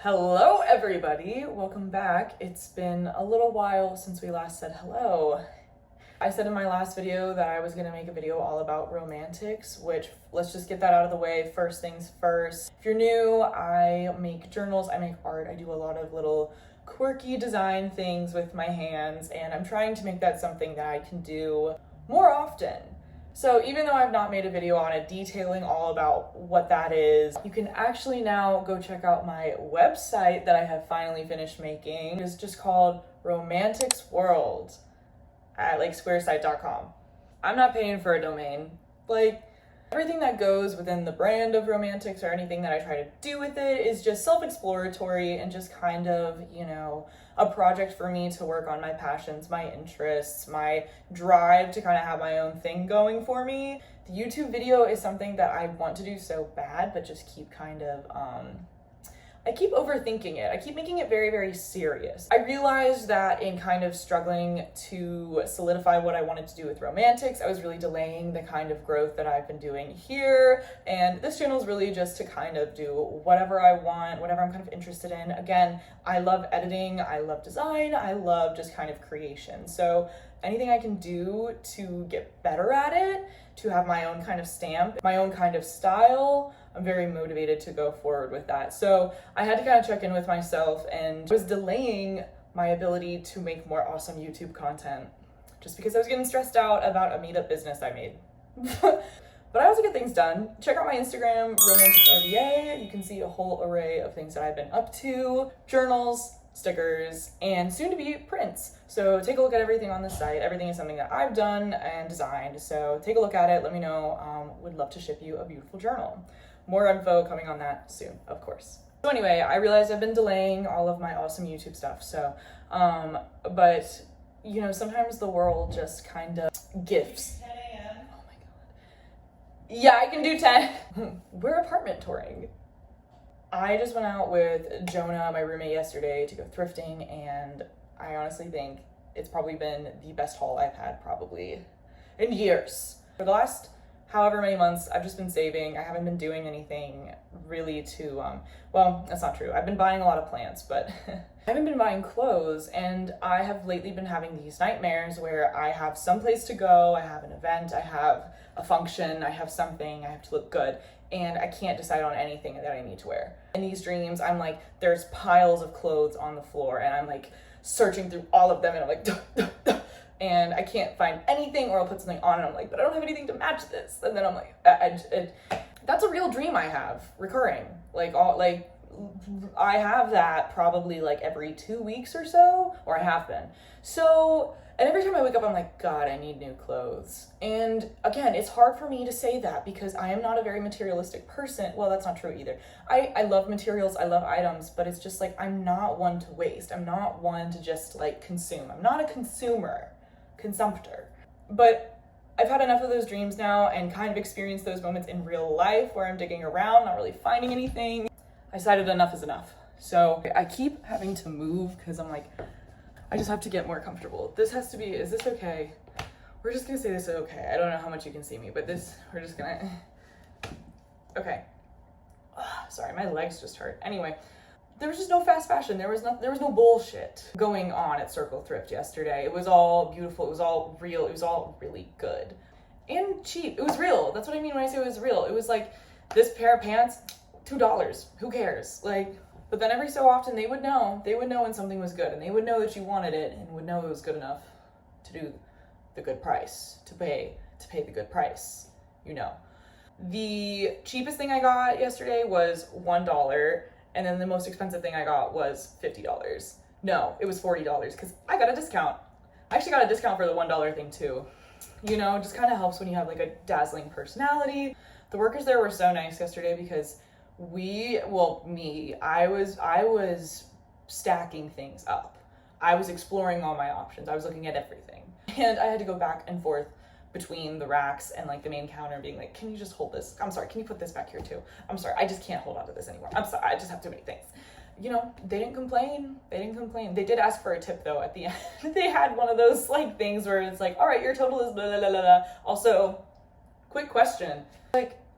Hello everybody, welcome back. It's been a little while since we last said hello. I said in my last video that I was gonna make a video all about romantics, which let's just get that out of the way. First things first. If you're new, I make journals, I make art, I do a lot of little quirky design things with my hands, and I'm trying to make that something that I can do more often. So even though I've not made a video on it detailing all about what that is, you can actually now go check out my website that I have finally finished making. It's just called Romantics World at squaresite.com. I'm not paying for a domain. Everything that goes within the brand of romantics or anything that I try to do with it is just self-exploratory and just kind of, a project for me to work on my passions, my interests, my drive to kind of have my own thing going for me. The YouTube video is something that I want to do so bad, but just keep I keep overthinking it. I keep making it very, very serious. I realized that in kind of struggling to solidify what I wanted to do with romantics, I was really delaying the kind of growth that I've been doing here. And this channel is really just to kind of do whatever I want, whatever I'm kind of interested in. Again, I love editing, I love design, I love just kind of creation. So anything I can do to get better at it, to have my own kind of stamp, my own kind of style, I'm very motivated to go forward with that. So I had to kind of check in with myself and was delaying my ability to make more awesome YouTube content just because I was getting stressed out about a meetup business I made. But I also get things done. Check out my Instagram, romanticsrva. You can see a whole array of things that I've been up to, journals, stickers, and soon to be prints. So take a look at everything on the site. Everything is something that I've done and designed. So take a look at it. Let me know. Would love to ship you a beautiful journal. More info coming on that soon, of course. So anyway, I realized I've been delaying all of my awesome YouTube stuff. So, but sometimes the world just kind of gifts. 10 a.m. Oh my God. Yeah, I can do 10. We're apartment touring. I just went out with Jonah, my roommate, yesterday to go thrifting, and I honestly think it's probably been the best haul I've had probably in years. For the last however many months, I've just been saving. I haven't been doing anything really to, well, that's not true. I've been buying a lot of plants, but I haven't been buying clothes, and I have lately been having these nightmares where I have someplace to go, I have an event, I have a function, I have something, I have to look good, and I can't decide on anything that I need to wear. In these dreams, I'm like, there's piles of clothes on the floor, and I'm like searching through all of them, and I'm like, duh, duh, duh. And I can't find anything, or I'll put something on and I'm like, but I don't have anything to match this. And then I'm like, that's a real dream I have, recurring. I have that probably every 2 weeks or so, or I have been. So, and every time I wake up, I'm like, God, I need new clothes. And again, it's hard for me to say that because I am not a very materialistic person. Well, that's not true either. I love materials, I love items, but it's just I'm not one to waste. I'm not one to just consume. I'm not a consumptor. But I've had enough of those dreams now and kind of experienced those moments in real life where I'm digging around, not really finding anything. I decided enough is enough. So I keep having to move because I'm I just have to get more comfortable. This has to be, is this okay? We're just gonna say this is okay. I don't know how much you can see me, but we're just gonna, okay. Ugh, sorry, my legs just hurt. Anyway, there was just no fast fashion. There was no bullshit going on at Circle Thrift yesterday. It was all beautiful. It was all real. It was all really good and cheap. It was real. That's what I mean when I say it was real. It was this pair of pants, $2. Who cares? But then every so often they would know when something was good, and they would know that you wanted it and would know it was good enough to do the good price, to pay the good price, The cheapest thing I got yesterday was $1. And then the most expensive thing I got was $50. No, it was $40 because I got a discount. I actually got a discount for the $1 thing too. Just kind of helps when you have a dazzling personality. The workers there were so nice yesterday because I was stacking things up. I was exploring all my options. I was looking at everything. And I had to go back and forth between the racks and the main counter being can you just hold this? I'm sorry, can you put this back here too? I'm sorry, I just can't hold on to this anymore. I'm sorry, I just have too many things. They didn't complain. They did ask for a tip though at the end. They had one of those things where it's all right, your total is blah, blah, blah, blah, blah. Also, quick question.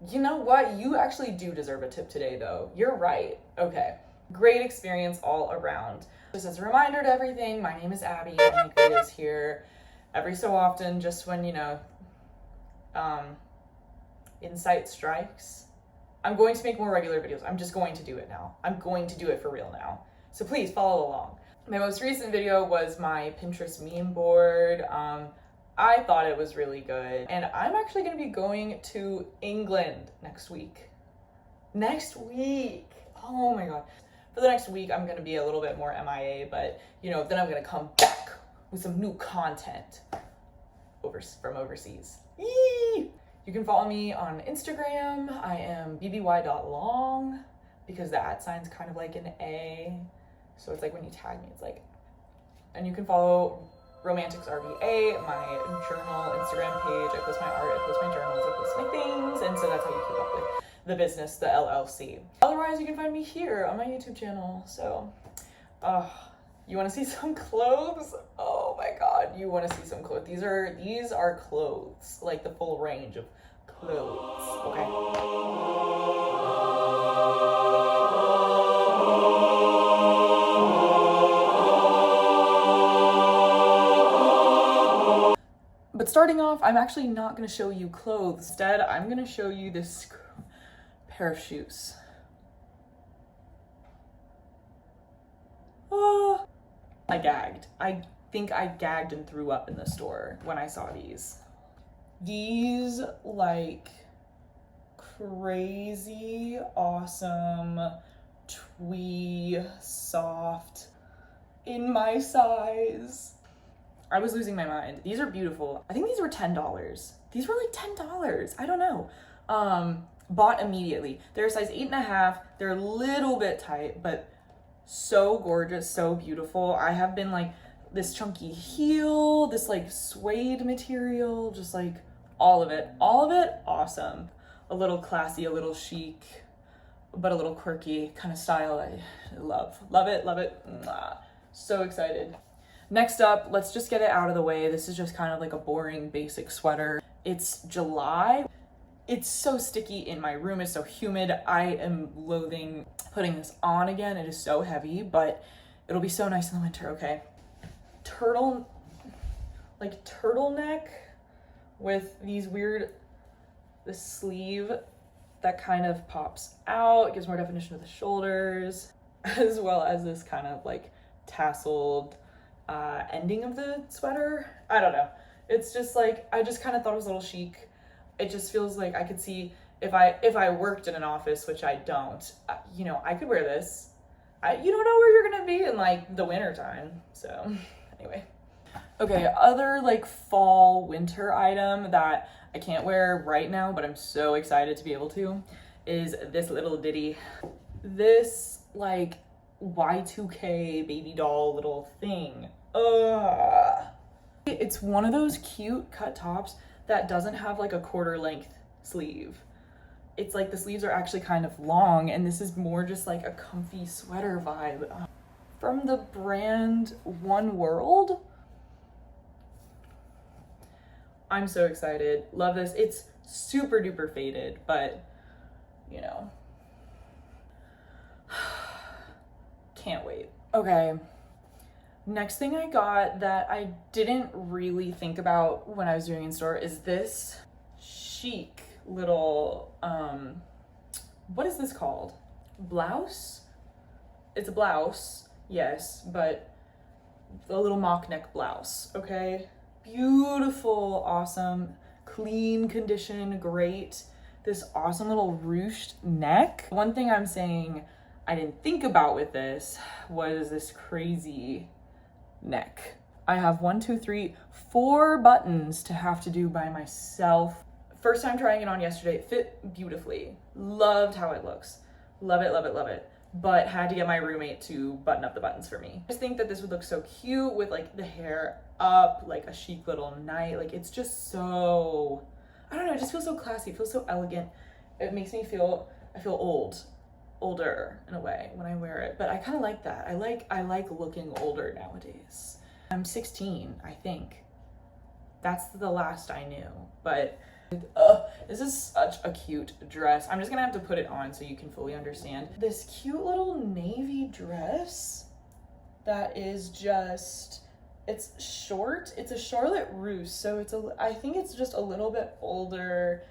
You know what? You actually do deserve a tip today though. You're right. Okay. Great experience all around. Just as a reminder to everything, my name is Abby. I make videos here every so often, just when, you know, insight strikes. I'm going to make more regular videos. I'm just going to do it now. I'm going to do it for real now. So please follow along. My most recent video was my Pinterest meme board. I thought it was really good. And I'm actually gonna be going to England next week. Next week, oh my God. For the next week, I'm gonna be a little bit more MIA, but you know, then I'm gonna come back with some new content from overseas. Yee! You can follow me on Instagram. I am bby.long because the @ kind of like an A. So it's like when you tag me, it's like, and you can follow Romantics RVA, my journal Instagram page. I post my art, I post my journals, I post my things. And so that's how you keep up with the business, the LLC. Otherwise, you can find me here on my YouTube channel. So, you want to see some clothes? Oh my God, you want to see some clothes. These are clothes, like the full range of clothes, okay? But starting off, I'm actually not going to show you clothes. Instead, I'm going to show you this pair of shoes. Oh, I gagged. I think I gagged and threw up in the store when I saw these. These like crazy awesome twee soft in my size. I was losing my mind. These are beautiful. I think these were $10. These were like $10. I don't know. Bought immediately. They're a size 8.5. They're a little bit tight, but so gorgeous, so beautiful. I have been like this chunky heel, this like suede material, just like all of it, awesome. A little classy, a little chic, but a little quirky kind of style. I love it. Mwah. So excited. Next up, let's just get it out of the way. This is just kind of like a boring basic sweater. It's July. It's so sticky in my room. It's so humid. I am loathing putting this on again. It is so heavy, but it'll be so nice in the winter, okay? Turtleneck with these this sleeve that kind of pops out. It gives more definition to the shoulders, as well as this kind of like tasseled ending of the sweater. I don't know. It's just like, I just kind of thought it was a little chic. It just feels like I could see if I worked in an office, which I don't, you know, I could wear this. You don't know where you're gonna be in like the winter time. So anyway. Okay, other like fall winter item that I can't wear right now, but I'm so excited to be able to, is this little ditty. This like Y2K baby doll little thing. It's one of those cute cut tops that doesn't have like a quarter length sleeve. It's like the sleeves are actually kind of long, and this is more just like a comfy sweater vibe. From the brand One World. I'm so excited. Love this. It's super duper faded, but you know, can't wait. Okay. Next thing I got that I didn't really think about when I was doing in store is this chic little, what is this called? Blouse? It's a blouse, yes, but a little mock neck blouse, okay? Beautiful, awesome, clean condition, great. This awesome little ruched neck. One thing I'm saying I didn't think about with this was this crazy neck. I have 4 buttons to have to do by myself. First time trying it on yesterday, it fit beautifully. Loved how it looks. Love it. But had to get my roommate to button up the buttons for me. I just think that this would look so cute with like the hair up, like a chic little night. Like it's just so, I don't know, it just feels so classy. It feels so elegant. It makes me feel, I feel older in a way when I wear it, but I kind of like that. I like looking older nowadays. I'm 16, I think. That's the last I knew, but This is such a cute dress. I'm just gonna have to put it on so you can fully understand. This cute little navy dress that is just, it's short. It's a Charlotte Russe, so I think it's just a little bit older.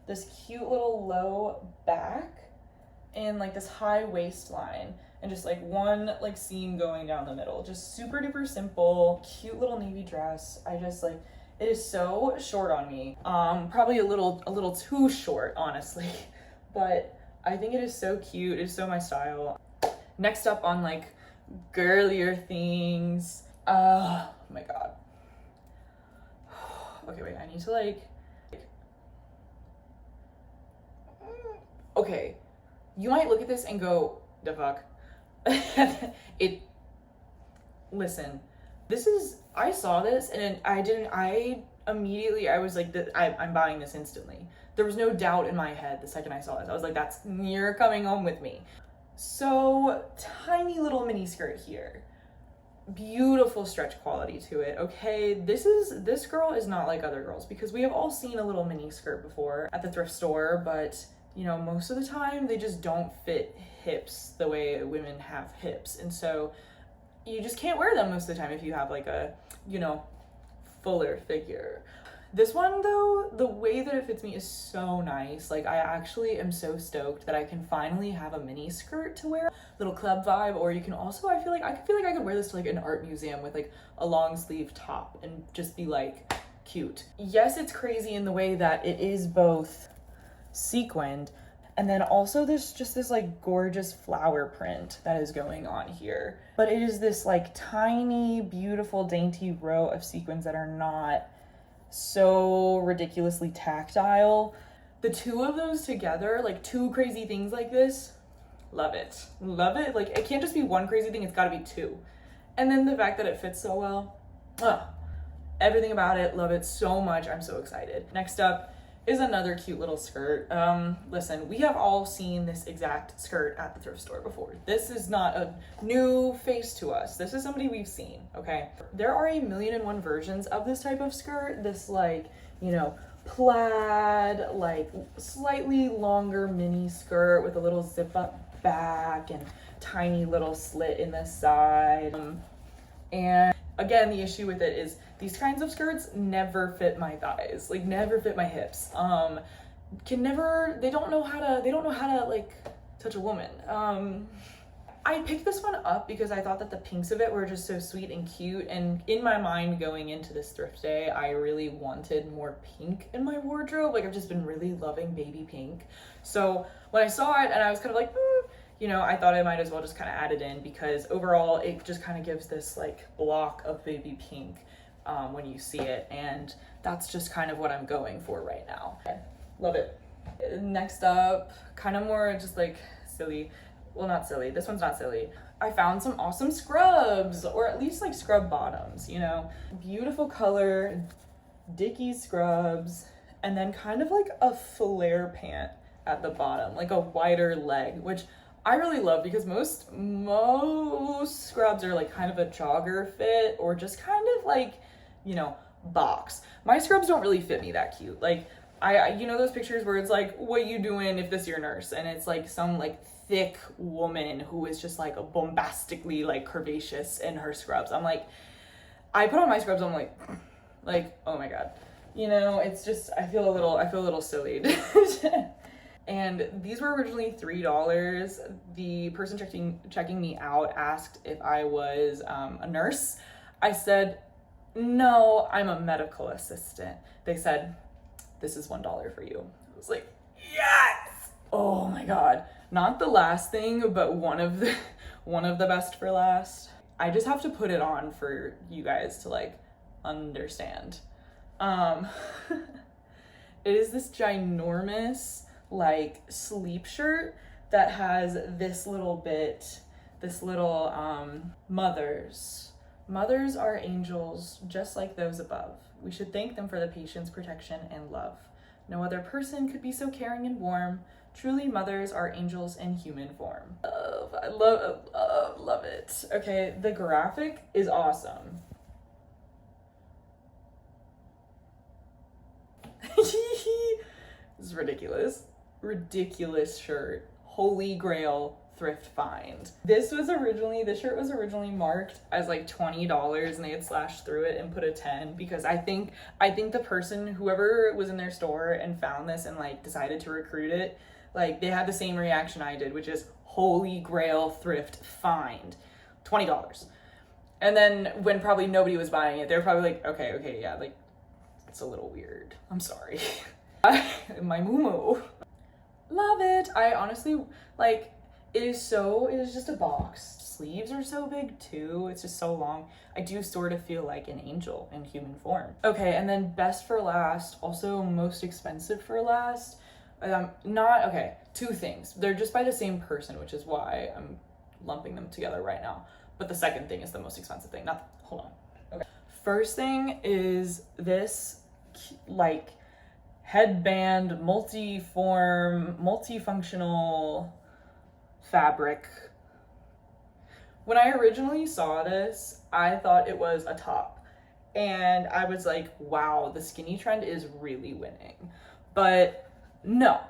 This cute little low back and like this high waistline and just like one like seam going down the middle. Just super duper simple, cute little navy dress. I just like, it is so short on me. Probably a little too short, honestly, but I think it is so cute. It is so my style. Next up on like girlier things. Oh my God. Okay, wait, I need to like, okay. You might look at this and go, the fuck? Listen, this is, I saw this and I immediately, I was like, I'm buying this instantly. There was no doubt in my head the second I saw this. I was like, you're coming home with me. So, tiny little mini skirt here. Beautiful stretch quality to it, okay? This girl is not like other girls because we have all seen a little mini skirt before at the thrift store, but you know, most of the time they just don't fit hips the way women have hips. And so you just can't wear them most of the time if you have like a, you know, fuller figure. This one though, the way that it fits me is so nice. Like I actually am so stoked that I can finally have a mini skirt to wear. Little club vibe, or you can also, I feel like I could wear this to like an art museum with like a long sleeve top and just be like cute. Yes, it's crazy in the way that it is both sequined and then also there's just this like gorgeous flower print that is going on here, but it is this like tiny beautiful dainty row of sequins that are not so ridiculously tactile. The two of those together, like two crazy things like this, love it. Like it can't just be one crazy thing, it's got to be two. And then the fact that it fits so well, everything about it, love it so much. I'm so excited. Next up is another cute little skirt. Listen, we have all seen this exact skirt at the thrift store before. This is not a new face to us. This is somebody we've seen, okay? There are 1,000,001 versions of this type of skirt. This like, you know, plaid, like slightly longer mini skirt with a little zip up back and tiny little slit in the side. And again, the issue with it is these kinds of skirts never fit my thighs, like never fit my hips. They don't know how to like touch a woman. I picked this one up because I thought that the pinks of it were just so sweet and cute, and in my mind going into this thrift day, I really wanted more pink in my wardrobe. Like I've just been really loving baby pink. So when I saw it and I was kind of like, you know, I thought I might as well just kind of add it in because overall it just kind of gives this like block of baby pink when you see it, and that's just kind of what I'm going for right now. Okay. Love it. Next up, kind of more just like silly, well not silly, this one's not silly. I found some awesome scrubs, or at least like scrub bottoms, you know. Beautiful color, Dickies scrubs, and then kind of like a flare pant at the bottom, like a wider leg, which I really love because most scrubs are like kind of a jogger fit or just kind of like, you know, box. My scrubs don't really fit me that cute. Like I you know those pictures where it's like, what you doing if this your nurse? And it's like some like thick woman who is just like a bombastically like curvaceous in her scrubs. I'm like, I put on my scrubs, I'm like, oh my God. You know, it's just, I feel a little silly. And these were originally $3. The person checking me out asked if I was a nurse. I said, no, I'm a medical assistant. They said, this is $1 for you. I was like, yes! Oh my God. Not the last thing, but one of the best for last. I just have to put it on for you guys to like understand. It is this ginormous like sleep shirt that has this little mothers are angels just like those above. We should thank them for the patience, protection, and love. No other person could be so caring and warm. Truly, mothers are angels in human form. I love it. Okay, the graphic is awesome. This is ridiculous. Ridiculous shirt. Holy grail thrift find. This shirt was originally marked as like $20 and they had slashed through it and put a 10 because I think the person, whoever was in their store and found this and like decided to recruit it, like they had the same reaction I did, which is holy grail thrift find, $20. And then when probably nobody was buying it, they were probably like, okay, yeah, like it's a little weird. I'm sorry. My moo-moo. Love it. I honestly, like, it is just a box. Sleeves are so big too. It's just so long. I do sort of feel like an angel in human form. Okay, and then best for last, also most expensive for last. Two things. They're just by the same person, which is why I'm lumping them together right now. But the second thing is the most expensive thing. Hold on. Okay. First thing is this, like, headband, multifunctional fabric. When I originally saw this, I thought it was a top. And I was like, wow, the skinny trend is really winning. But no.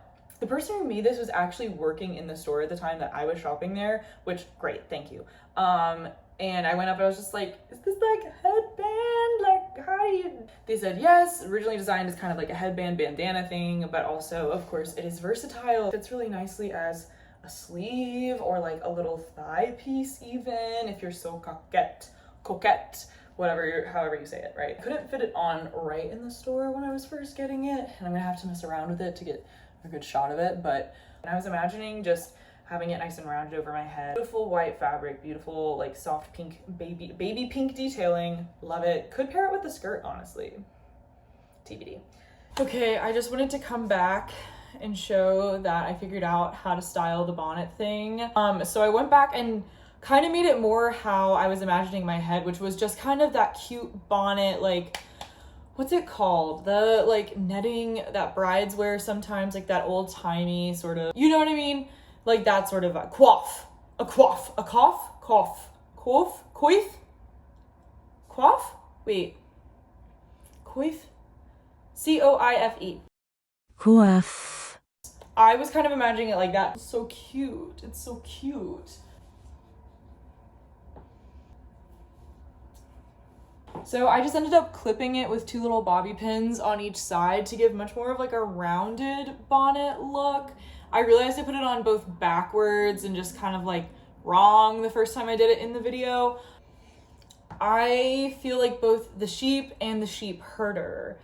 The person who made this was actually working in the store at the time that I was shopping there, which, great, thank you. And I went up and I was just like, is this like a headband? Like, how do you? They said, yes, originally designed as kind of like a headband bandana thing, but also, of course, it is versatile. It fits really nicely as a sleeve or like a little thigh piece even, if you're so coquette, however you say it, right? Couldn't fit it on right in the store when I was first getting it, and I'm gonna have to mess around with it to get a good shot of it, but I was imagining just having it nice and rounded over my head. Beautiful white fabric, beautiful like soft pink, baby pink detailing. Love it. Could pair it with the skirt, honestly. TBD. Okay, I just wanted to come back and show that I figured out how to style the bonnet thing. So I went back and kind of made it more how I was imagining my head, which was just kind of that cute bonnet, like, what's it called? The like netting that brides wear sometimes, like that old timey sort of, you know what I mean? Like that sort of a coif. Wait. Coif? C-O-I-F-E. Coif. I was kind of imagining it like that. It's so cute. It's so cute. So I just ended up clipping it with two little bobby pins on each side to give much more of like a rounded bonnet look. I realized I put it on both backwards and just kind of like wrong the first time I did it in the video. I feel like both the sheep and the sheep herder.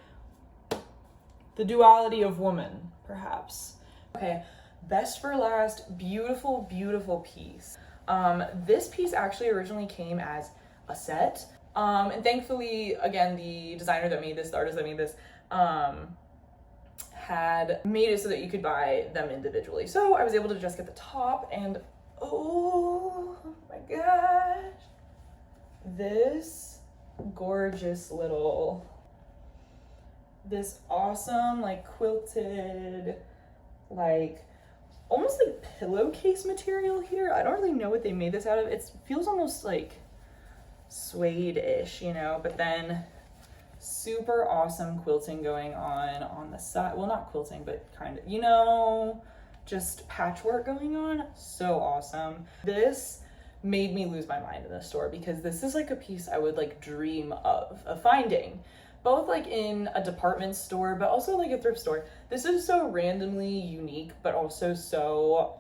The duality of woman, perhaps. Okay, best for last, beautiful, beautiful piece. This piece actually originally came as a set. And thankfully, again, the designer that made this, the artist that made this, had made it so that you could buy them individually. So I was able to just get the top and, oh my gosh, this gorgeous little, this awesome, like quilted, like almost like pillowcase material here. I don't really know what they made this out of. It feels almost like suede-ish, you know, but then super awesome quilting going on the side. Well, not quilting, but kind of, you know, just patchwork going on. So awesome. This made me lose my mind in the store because this is like a piece I would like dream of finding, both like in a department store, but also like a thrift store. This is so randomly unique, but also so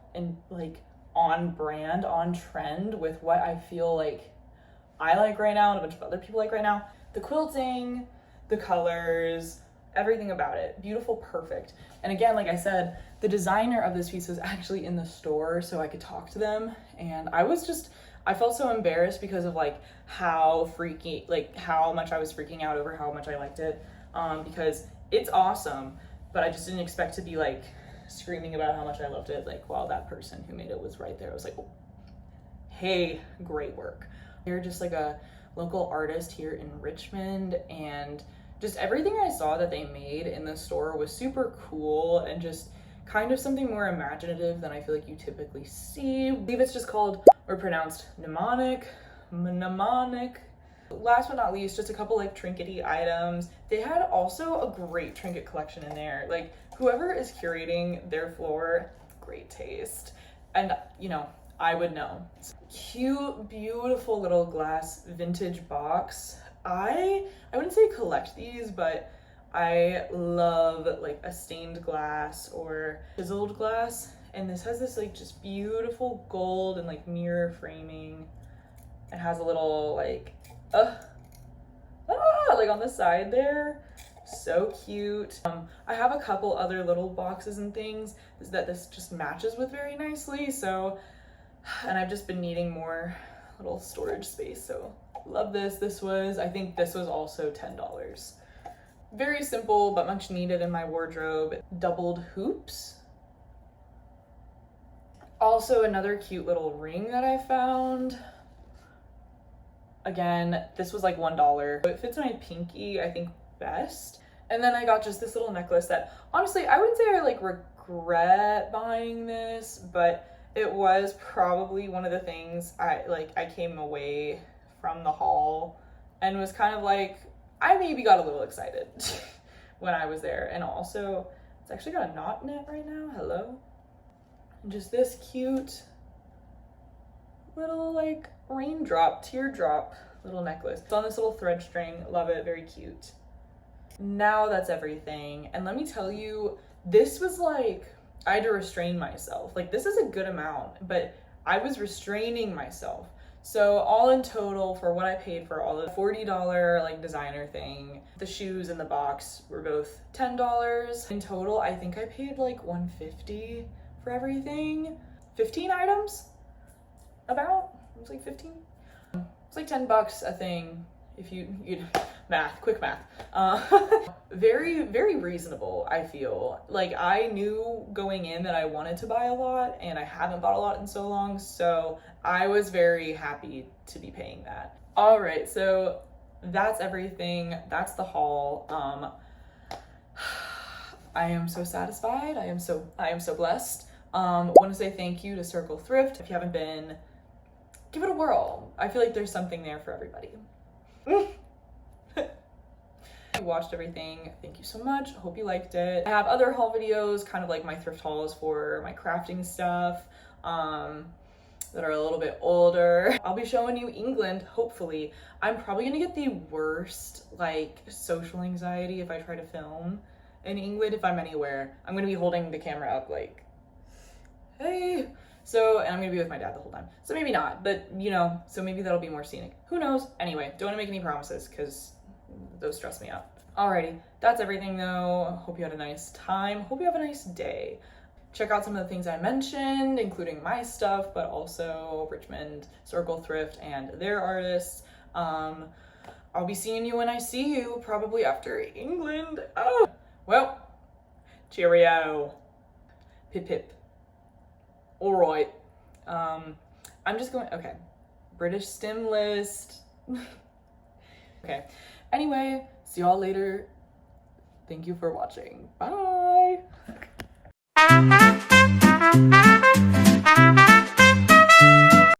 like on brand, on trend with what I feel like I like right now and a bunch of other people like right now. The quilting, the colors, everything about it. Beautiful, perfect. And again, like I said, the designer of this piece was actually in the store so I could talk to them. And I felt so embarrassed because of like how much I was freaking out over how much I liked it. Because it's awesome, but I just didn't expect to be like screaming about how much I loved it. Like while that person who made it was right there. I was like, oh, hey, great work. They're just like a local artist here in Richmond, and just everything I saw that they made in the store was super cool and just kind of something more imaginative than I feel like you typically see. I believe it's just called, or pronounced, mnemonic. Last but not least, just a couple like trinkety items. They had also a great trinket collection in there. Like whoever is curating their floor, great taste. And you know, I would know. Cute, beautiful little glass vintage box. I wouldn't say collect these, but I love like a stained glass or chiseled glass. And this has this like just beautiful gold and like mirror framing. It has a little like, like on the side there. So cute. I have a couple other little boxes and things that this just matches with very nicely. So, and I've just been needing more little storage space. So love this. I think this was also $10. Very simple, but much needed in my wardrobe. Doubled hoops. Also another cute little ring that I found. Again, this was like $1. It fits my pinky, I think, best. And then I got just this little necklace that honestly, I wouldn't say I like regret buying this, but it was probably one of the things I came away from the haul and was kind of like, I maybe got a little excited when I was there. And also, it's actually got a knot in it right now. Hello. And just this cute little like raindrop, teardrop little necklace. It's on this little thread string. Love it. Very cute. Now that's everything. And let me tell you, this was like, I had to restrain myself. Like this is a good amount, but I was restraining myself. So all in total for what I paid for all the $40 like designer thing, the shoes in the box were both $10. In total, I think I paid like $150 for everything. 15 items? About? It was like 15? It's like $10 a thing. If you quick math. Very, very reasonable, I feel. Like I knew going in that I wanted to buy a lot and I haven't bought a lot in so long, so I was very happy to be paying that. All right, so that's everything. That's the haul. I am so satisfied. I am so blessed. Want to say thank you to Circle Thrift. If you haven't been, give it a whirl. I feel like there's something there for everybody. You watched everything. Thank you so much. Hope you liked it. I have other haul videos, kind of like my thrift hauls for my crafting stuff, that are a little bit older. I'll be showing you England, hopefully. I'm probably gonna get the worst like social anxiety if I try to film in England if I'm anywhere. I'm gonna be holding the camera up like, hey. So, and I'm gonna be with my dad the whole time. So maybe not, but you know, so maybe that'll be more scenic. Who knows? Anyway, don't wanna make any promises because those stress me out. Alrighty, that's everything though. Hope you had a nice time. Hope you have a nice day. Check out some of the things I mentioned, including my stuff, but also Richmond, Circle Thrift, and their artists. I'll be seeing you when I see you, probably after England. Oh, well, cheerio. Pip pip. All right. I'm just going, okay. British stim list. Okay. Anyway, see y'all later. Thank you for watching. Bye.